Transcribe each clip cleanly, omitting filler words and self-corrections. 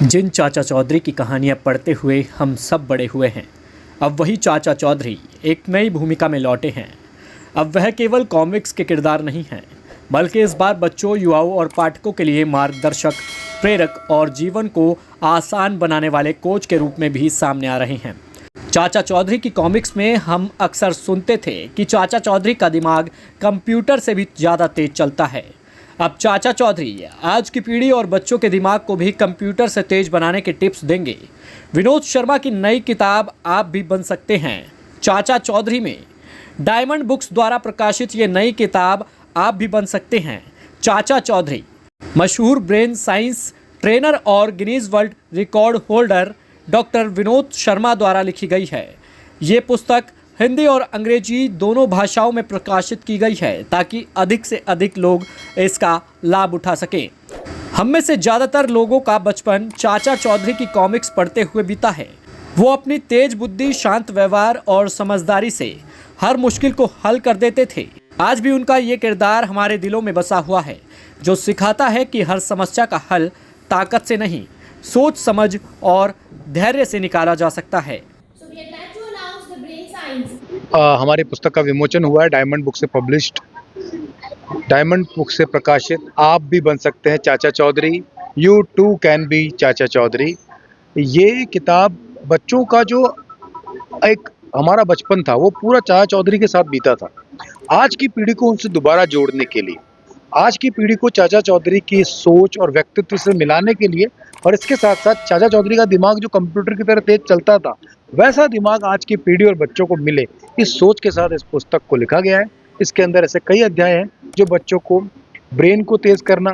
जिन चाचा चौधरी की कहानियां पढ़ते हुए हम सब बड़े हुए हैं, अब वही चाचा चौधरी एक नई भूमिका में लौटे हैं। अब वह केवल कॉमिक्स के किरदार नहीं हैं, बल्कि इस बार बच्चों, युवाओं और पाठकों के लिए मार्गदर्शक, प्रेरक और जीवन को आसान बनाने वाले कोच के रूप में भी सामने आ रहे हैं। चाचा चौधरी की कॉमिक्स में हम अक्सर सुनते थे कि चाचा चौधरी का दिमाग कंप्यूटर से भी ज़्यादा तेज चलता है। अब चाचा चौधरी आज की पीढ़ी और बच्चों के दिमाग को भी कंप्यूटर से तेज बनाने के टिप्स देंगे। विनोद शर्मा की नई किताब आप भी बन सकते हैं चाचा चौधरी में डायमंड बुक्स द्वारा प्रकाशित ये नई किताब आप भी बन सकते हैं चाचा चौधरी, मशहूर ब्रेन साइंस ट्रेनर और Guinness world record holder doctor Vinod Sharma द्वारा लिखी गई है। ये पुस्तक हिंदी और अंग्रेजी दोनों भाषाओं में प्रकाशित की गई है ताकि अधिक से अधिक लोग इसका लाभ उठा सकें। हम में से ज़्यादातर लोगों का बचपन चाचा चौधरी की कॉमिक्स पढ़ते हुए बीता है। वो अपनी तेज बुद्धि, शांत व्यवहार और समझदारी से हर मुश्किल को हल कर देते थे। आज भी उनका ये किरदार हमारे दिलों में बसा हुआ है, जो सिखाता है कि हर समस्या का हल ताकत से नहीं, सोच समझ और धैर्य से निकाला जा सकता है। हमारी पुस्तक का विमोचन हुआ है डायमंड बुक से पब्लिश्ड, डायमंड बुक से प्रकाशित आप भी बन सकते हैं Chacha Chaudhary, you too can be Chacha Chaudhary. ये किताब बच्चों का जो एक हमारा बचपन था वो पूरा चाचा चौधरी के साथ बीता था। आज की पीढ़ी को उनसे दोबारा जोड़ने के लिए, आज की पीढ़ी को चाचा चौधरी की सोच और व्यक्तित्व से मिलाने के लिए, और इसके साथ साथ चाचा चौधरी का दिमाग जो कंप्यूटर की तरह तेज चलता था वैसा दिमाग आज की पीढ़ी और बच्चों को मिले, इस सोच के साथ इस पुस्तक को लिखा गया है। इसके अंदर ऐसे कई अध्याय हैं जो बच्चों को ब्रेन को तेज करना,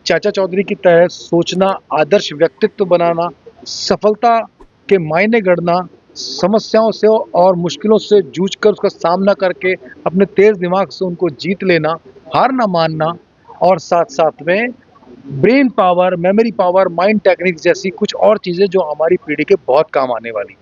चाचा चौधरी की तरह सोचना, आदर्श व्यक्तित्व बनाना, सफलता के मायने गढ़ना, समस्याओं से और मुश्किलों से जूझकर उसका सामना करके अपने तेज दिमाग से उनको जीत लेना, हार ना मानना, और साथ साथ में brain power, memory power, mind techniques जैसी कुछ और चीज़ें जो हमारी पीढ़ी के बहुत काम आने वाली।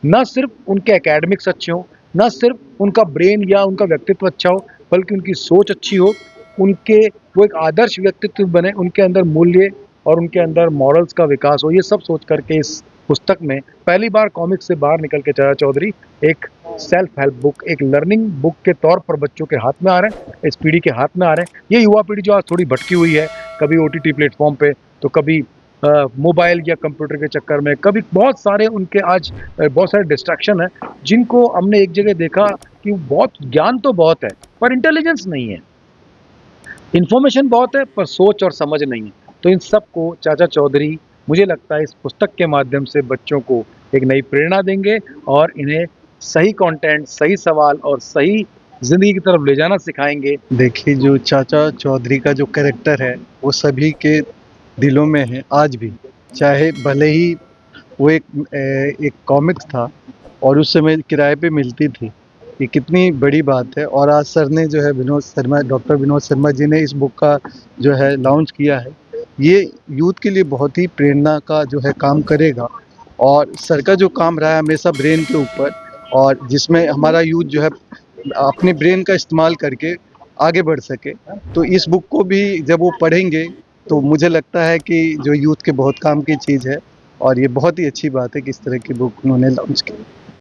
न सिर्फ उनके एकेडमिक्स अच्छे हों, न सिर्फ उनका ब्रेन या उनका व्यक्तित्व अच्छा हो, बल्कि उनकी सोच अच्छी हो, उनके वो एक आदर्श व्यक्तित्व बने, उनके अंदर मूल्य और उनके अंदर मॉरल्स का विकास हो। ये सब सोच करके इस पुस्तक में पहली बार कॉमिक्स से बाहर निकल के चाचा चौधरी एक सेल्फ हेल्प बुक, एक लर्निंग बुक के तौर पर बच्चों के हाथ में आ रहे हैं, इस पीढ़ी के हाथ में आ रहे हैं। ये युवा पीढ़ी जो आज थोड़ी भटकी हुई है, कभी OTT प्लेटफॉर्म पे, तो कभी मोबाइल या कंप्यूटर के चक्कर में, कभी बहुत सारे उनके आज बहुत सारे डिस्ट्रैक्शन है, जिनको हमने एक जगह देखा कि बहुत ज्ञान तो बहुत है पर इंटेलिजेंस नहीं है, इन्फॉर्मेशन बहुत है पर सोच और समझ नहीं है। तो इन सब को चाचा चौधरी मुझे लगता है इस पुस्तक के माध्यम से बच्चों को एक नई प्रेरणा देंगे और इन्हें सही कंटेंट, सही सवाल और सही जिंदगी की तरफ ले जाना सिखाएंगे। देखिए, जो चाचा चौधरी का जो कैरेक्टर है वो सभी के दिलों में है आज भी, चाहे भले ही वो एक कॉमिक्स था और उस समय किराए पे मिलती थी। ये कितनी बड़ी बात है। और आज सर ने जो है डॉक्टर विनोद शर्मा जी ने इस बुक का जो है लॉन्च किया है। ये यूथ के लिए बहुत ही प्रेरणा का जो है काम करेगा। और सर का जो काम रहा है हमेशा ब्रेन के ऊपर, और जिसमें हमारा यूथ जो है अपने ब्रेन का इस्तेमाल करके आगे बढ़ सके, तो इस बुक को भी जब वो पढ़ेंगे तो मुझे लगता है कि जो यूथ के बहुत काम की चीज़ है, और ये बहुत ही अच्छी बात है कि इस तरह की बुक उन्होंने लॉन्च की।